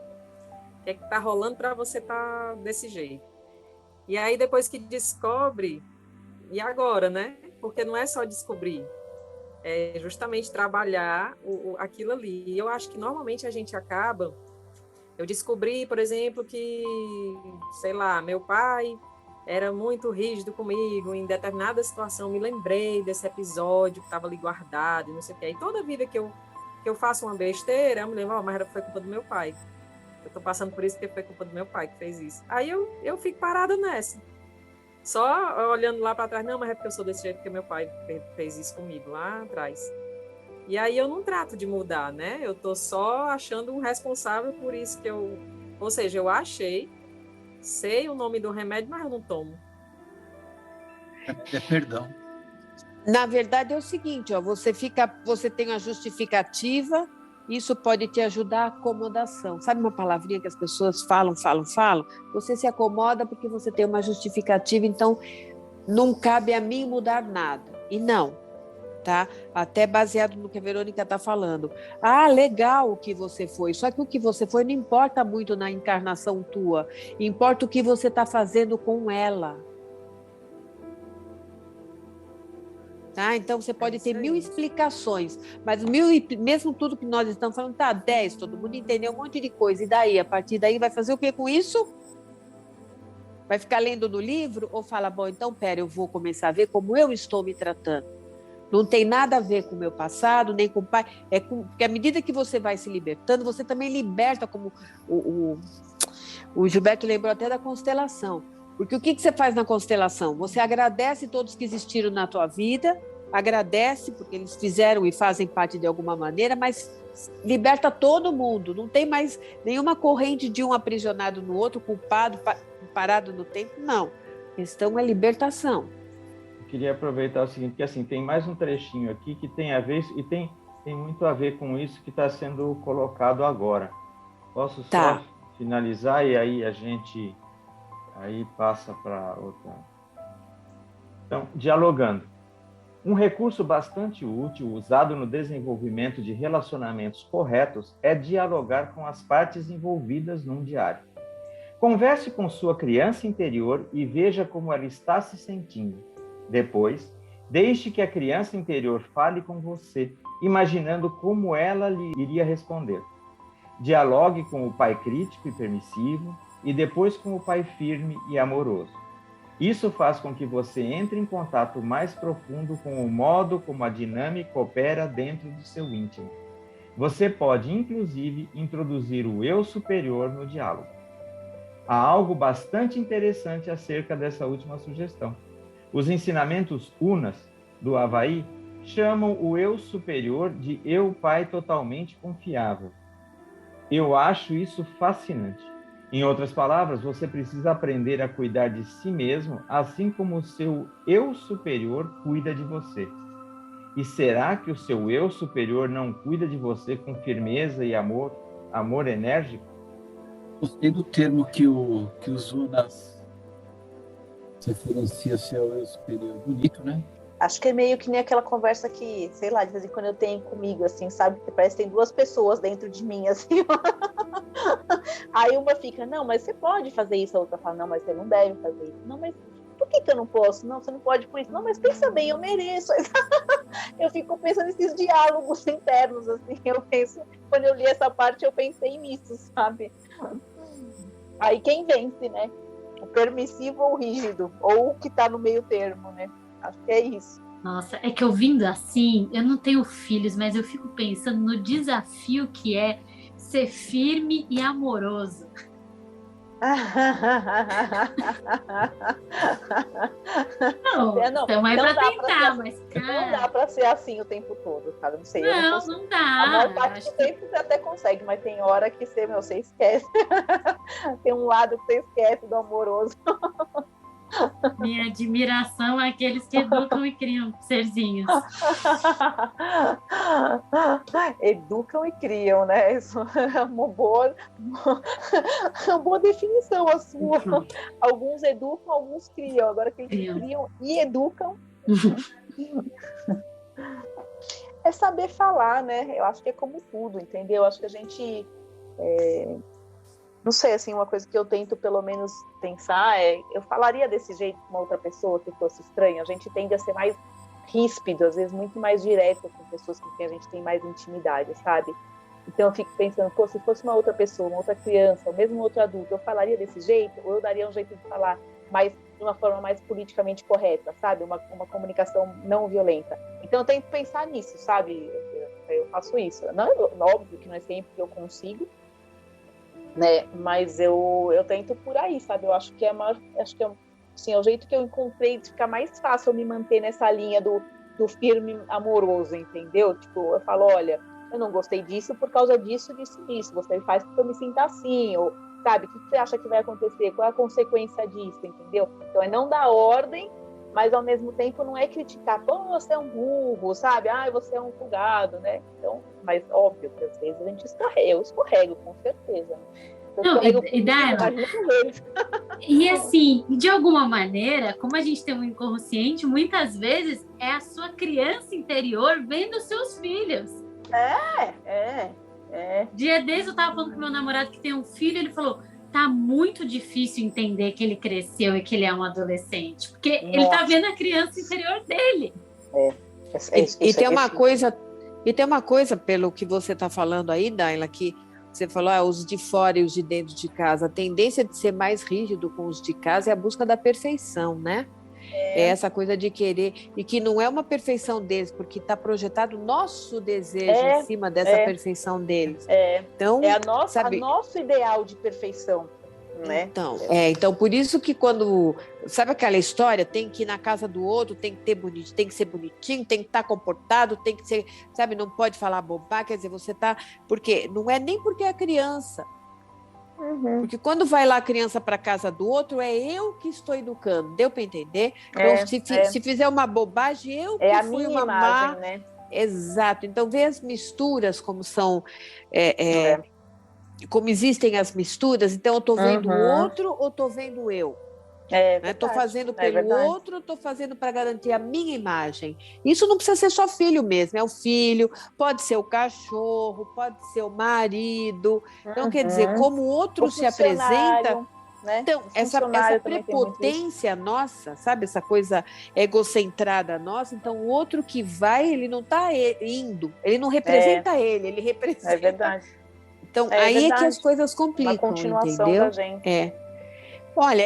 O que é que tá rolando para você estar desse jeito? E aí depois que descobre, e agora, né? Porque não é só descobrir, é justamente trabalhar aquilo ali. E eu acho que normalmente a gente acaba... Eu descobri, por exemplo, que, sei lá, meu pai era muito rígido comigo, em determinada situação me lembrei desse episódio que estava ali guardado, não sei o quê. E toda vida que eu faço uma besteira, eu me lembro, mas foi culpa do meu pai. Eu estou passando por isso porque foi culpa do meu pai que fez isso. Aí eu fico parada nessa. Só olhando lá para trás, não, mas é porque eu sou desse jeito porque meu pai fez isso comigo lá atrás. E aí eu não trato de mudar, né? Eu estou só achando um responsável por isso que eu... Ou seja, eu sei o nome do remédio, mas eu não tomo. É perdão. Na verdade é o seguinte, ó, você tem a justificativa, isso pode te ajudar a acomodação. Sabe uma palavrinha que as pessoas falam? Você se acomoda porque você tem uma justificativa, então não cabe a mim mudar nada. E não. tá? Até baseado no que a Verônica está falando. Ah, legal o que você foi, só que o que você foi não importa muito na encarnação tua, importa o que você está fazendo com ela. Tá? Então, você pode ter 1000 explicações, mas mesmo tudo que nós estamos falando, tá, 10, todo mundo entendeu um monte de coisa, e daí, a partir daí, vai fazer o que com isso? Vai ficar lendo no livro? Ou fala, bom, então, pera, eu vou começar a ver como eu estou me tratando. Não tem nada a ver com o meu passado, nem com o pai, porque à medida que você vai se libertando, você também liberta, como o Gilberto lembrou até da constelação. Porque o que você faz na constelação? Você agradece todos que existiram na tua vida, agradece porque eles fizeram e fazem parte de alguma maneira, mas liberta todo mundo. Não tem mais nenhuma corrente de um aprisionado no outro, culpado, parado no tempo, não. A questão é libertação. Eu queria aproveitar o seguinte, que assim, tem mais um trechinho aqui que tem a ver, e tem muito a ver com isso que está sendo colocado agora. Posso só finalizar e aí a gente... Aí passa para outra. Então, dialogando. Um recurso bastante útil usado no desenvolvimento de relacionamentos corretos é dialogar com as partes envolvidas num diário. Converse com sua criança interior e veja como ela está se sentindo. Depois, deixe que a criança interior fale com você, imaginando como ela lhe iria responder. Dialogue com o pai crítico e permissivo, e depois com o pai firme e amoroso. Isso faz com que você entre em contato mais profundo com o modo como a dinâmica opera dentro do seu íntimo. Você pode, inclusive, introduzir o eu superior no diálogo. Há algo bastante interessante acerca dessa última sugestão. Os ensinamentos Unas, do Havaí, chamam o eu superior de eu pai totalmente confiável. Eu acho isso fascinante. Em outras palavras, você precisa aprender a cuidar de si mesmo, assim como o seu eu superior cuida de você. E será que o seu eu superior não cuida de você com firmeza e amor enérgico? Gostei do termo que os Unas referencia seu eu superior. Bonito, né? Acho que é meio que nem aquela conversa que, sei lá, de vez em quando eu tenho comigo, assim, sabe? Que parece que tem duas pessoas dentro de mim, assim. Aí uma fica, não, mas você pode fazer isso. A outra fala, não, mas você não deve fazer isso. Não, mas por que eu não posso? Não, você não pode por isso. Não, mas pensa bem, eu mereço. Eu fico pensando nesses diálogos internos, assim. Eu penso, quando eu li essa parte, eu pensei nisso, sabe? Aí quem vence, né? O permissivo ou o rígido? Ou o que tá no meio termo, né? Acho que é isso. Nossa, é que ouvindo assim, eu não tenho filhos, mas eu fico pensando no desafio que é ser firme e amoroso. Não, estamos aí para tentar, mas cara... Não dá para ser assim o tempo todo, cara. Não sei. Não dá. A maior parte do tempo você até consegue, mas tem hora que você esquece. Tem um lado que você esquece do amoroso. Minha admiração àqueles que educam e criam serzinhos. Educam e criam, né? Isso é uma boa definição a sua. Alguns educam, alguns criam. Agora quem criam e educam é saber falar, né? Eu acho que é como tudo, entendeu? Eu acho que a gente... Não sei, assim, uma coisa que eu tento pelo menos pensar eu falaria desse jeito com uma outra pessoa que fosse estranha. A gente tende a ser mais ríspido, às vezes muito mais direto com pessoas com quem a gente tem mais intimidade, sabe? Então eu fico pensando, pô, se fosse uma outra pessoa, uma outra criança, ou mesmo um outro adulto, eu falaria desse jeito? Ou eu daria um jeito de falar mais, de uma forma mais politicamente correta, sabe? Uma comunicação não violenta. Então eu tento pensar nisso, sabe? Eu faço isso. Não, óbvio que não é sempre que eu consigo, né? Mas eu tento por aí, sabe? Eu acho que assim, é o jeito que eu encontrei de ficar mais fácil eu me manter nessa linha do firme amoroso, entendeu? Tipo, eu falo, olha, eu não gostei disso por causa disso, disso. Você faz porque eu me sinta assim, ou, sabe? O que você acha que vai acontecer? Qual é a consequência disso, entendeu? Então é não dar ordem, mas ao mesmo tempo não é criticar, pô, você é um burro, sabe? Você é um folgado, né? Então, mas óbvio que às vezes a gente eu escorrego, com certeza. Não, e Dayla, e assim, de alguma maneira, como a gente tem um inconsciente, muitas vezes é a sua criança interior vendo os seus filhos. Dia desses eu tava falando com meu namorado que tem um filho, ele falou, tá muito difícil entender que ele cresceu e que ele é um adolescente, porque ele tá vendo a criança interior dele. E tem uma coisa, pelo que você está falando aí, Dayla, que você falou, os de fora e os de dentro de casa. A tendência de ser mais rígido com os de casa é a busca da perfeição, né? É essa coisa de querer, e que não é uma perfeição deles, porque está projetado nosso desejo em cima dessa perfeição deles. Então, nosso ideal de perfeição. Né? Então, por isso que quando... Sabe aquela história? Tem que ir na casa do outro, tem que ter bonito, tem que ser bonitinho, tem que estar comportado, tem que ser... Sabe, não pode falar bobagem, quer dizer, você tá... Porque não é nem porque é criança. Porque quando vai lá a criança para a casa do outro, é eu que estou educando. Deu para entender? Então, se fizer uma bobagem, eu que fui uma má... né? Exato. Então, vê as misturas como são... Como existem as misturas, então eu estou vendo o outro ou estou vendo eu? Estou fazendo pelo outro ou estou fazendo para garantir a minha imagem? Isso não precisa ser só filho mesmo, é o filho, pode ser o cachorro, pode ser o marido. Então, quer dizer, como o outro se apresenta... Né? Então, essa prepotência nossa, sabe? Essa coisa egocentrada nossa. Então, o outro que vai, ele não está indo, ele não representa ele representa... É verdade. Então, aí é que as coisas complicam, uma continuação entendeu? da gente. Olha,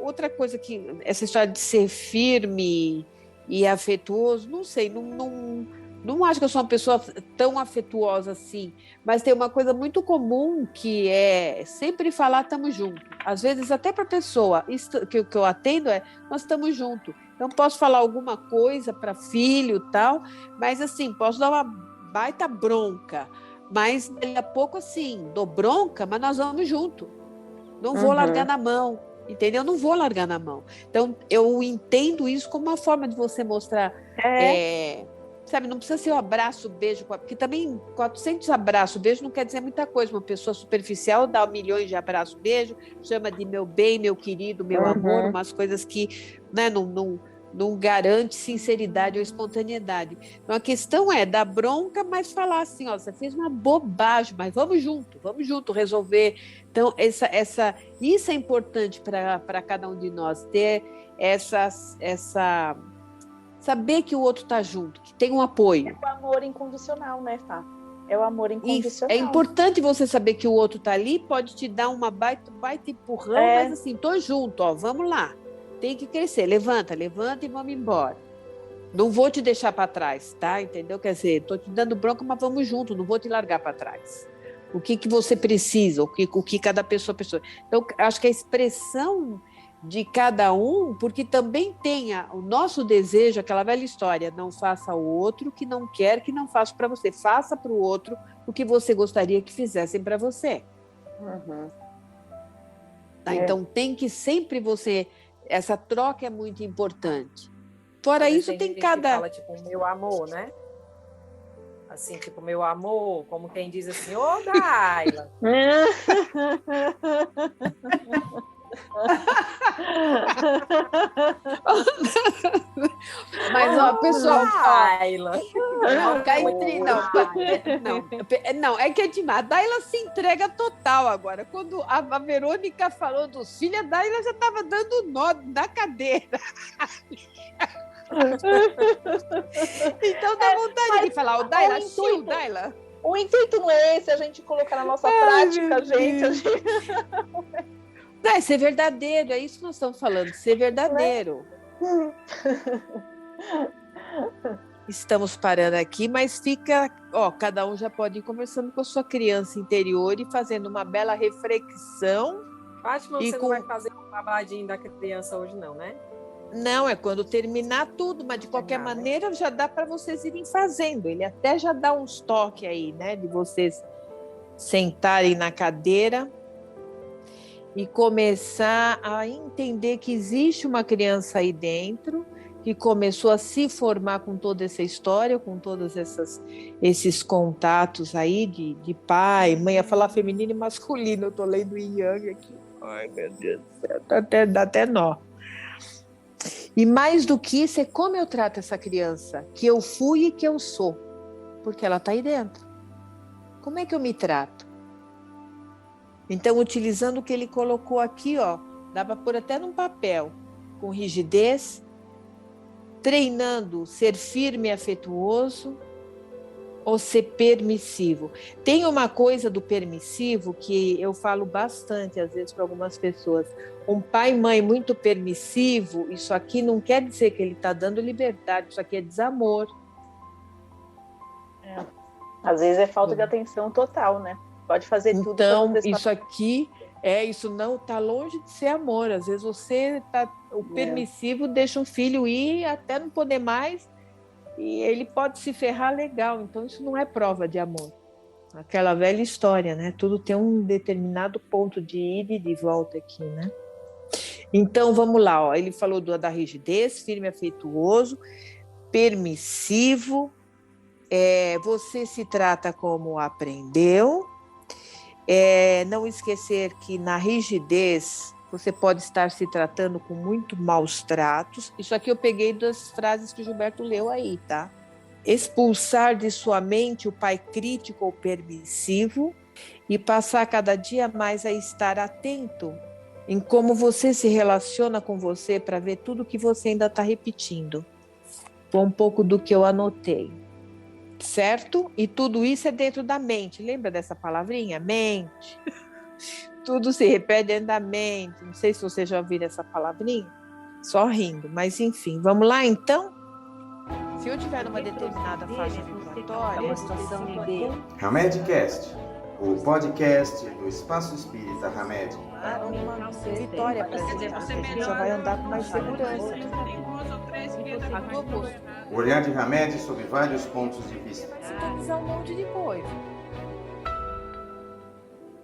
outra coisa que... Essa história de ser firme e afetuoso, não sei, não acho que eu sou uma pessoa tão afetuosa assim, mas tem uma coisa muito comum que é sempre falar estamos juntos. Às vezes, até para a pessoa que eu atendo nós estamos juntos. Então, posso falar alguma coisa para filho e tal, mas assim, posso dar uma baita bronca. Mas daqui a pouco, assim, dou bronca, mas nós vamos junto. Não vou largar na mão, entendeu? Não vou largar na mão. Então, eu entendo isso como uma forma de você mostrar... sabe, não precisa ser um abraço, beijo, porque também 400 abraço, beijo não quer dizer muita coisa. Uma pessoa superficial dá milhões de abraço, beijo, chama de meu bem, meu querido, meu amor, umas coisas que, né, não garante sinceridade ou espontaneidade. Então, a questão é dar bronca, mas falar assim, você fez uma bobagem, mas vamos junto resolver. Então, isso é importante para cada um de nós, ter essa saber que o outro está junto, que tem um apoio. É o amor incondicional, né, Fá? É o amor incondicional. Isso. É importante você saber que o outro está ali, pode te dar uma baita empurrão, mas assim, tô junto, vamos lá. Tem que crescer, levanta e vamos embora. Não vou te deixar para trás, tá? Entendeu? Quer dizer, estou te dando bronca, mas vamos junto, não vou te largar para trás. O que você precisa, o que cada pessoa precisa. Então, acho que a expressão de cada um, porque também tenha o nosso desejo, aquela velha história, não faça ao outro o que não quer que não faça para você, faça para o outro o que você gostaria que fizessem para você. Tá? Então, tem que sempre você... Essa troca é muito importante. Fora isso, tem cada... Fala, tipo, meu amor, né? Assim, tipo, meu amor, como quem diz assim, ô, Dayla. Mas, ó, pessoal... Dayla. Não, é que é demais. A Dayla se entrega total agora. Quando a Verônica falou dos filhos, a Dayla já estava dando nó na cadeira. Então dá vontade de falar, Dayla, Dayla. O intuito não é esse, a gente colocar na nossa prática, gente. É ser verdadeiro, é isso que nós estamos falando, ser verdadeiro. Estamos parando aqui, mas fica, cada um já pode ir conversando com a sua criança interior e fazendo uma bela reflexão. Fátima, você não vai fazer um babadinho da criança hoje não, né? Não, é quando terminar tudo, mas de qualquer maneira já dá para vocês irem fazendo. Ele até já dá uns toques aí, né? De vocês sentarem na cadeira e começar a entender que existe uma criança aí dentro, que começou a se formar com toda essa história, com todos esses contatos aí de pai, mãe, ia falar feminino e masculino, eu tô lendo Yin Yang aqui. Ai, meu Deus do céu, dá até nó. E mais do que isso, é como eu trato essa criança, que eu fui e que eu sou, porque ela está aí dentro. Como é que eu me trato? Então, utilizando o que ele colocou aqui, ó, dá para pôr até num papel, com rigidez, treinando ser firme e afetuoso ou ser permissivo. Tem uma coisa do permissivo que eu falo bastante, às vezes, para algumas pessoas. Um pai e mãe muito permissivo, isso aqui não quer dizer que ele está dando liberdade, isso aqui é desamor. Às vezes é falta de atenção total, né? Pode fazer tudo. Então, isso aqui, isso não está longe de ser amor. Às vezes o permissivo deixa um filho ir até não poder mais e ele pode se ferrar legal. Então, isso não é prova de amor. Aquela velha história, né? Tudo tem um determinado ponto de ida e de volta aqui, né? Então, vamos lá, ó. Ele falou da rigidez, firme, afetuoso, permissivo. Você se trata como aprendeu. Não esquecer que na rigidez você pode estar se tratando com muito maus tratos. Isso aqui eu peguei das frases que o Gilberto leu aí, tá? Expulsar de sua mente o pai crítico ou permissivo e passar cada dia mais a estar atento em como você se relaciona com você para ver tudo que você ainda está repetindo. Foi um pouco do que eu anotei. Certo? E tudo isso é dentro da mente. Lembra dessa palavrinha? Mente. Tudo se repete dentro da mente. Não sei se você já ouviu essa palavrinha. Só rindo. Mas, enfim. Vamos lá, então? Se eu tiver numa determinada faixa vibratória... Hamedcast, o podcast do Espaço Espírita Hamed. Uma vitória para a gente já vai andar com mais segurança. A tua postura. O olhar de Hamed sobre vários pontos de vista. Sintonizar um monte de coisa.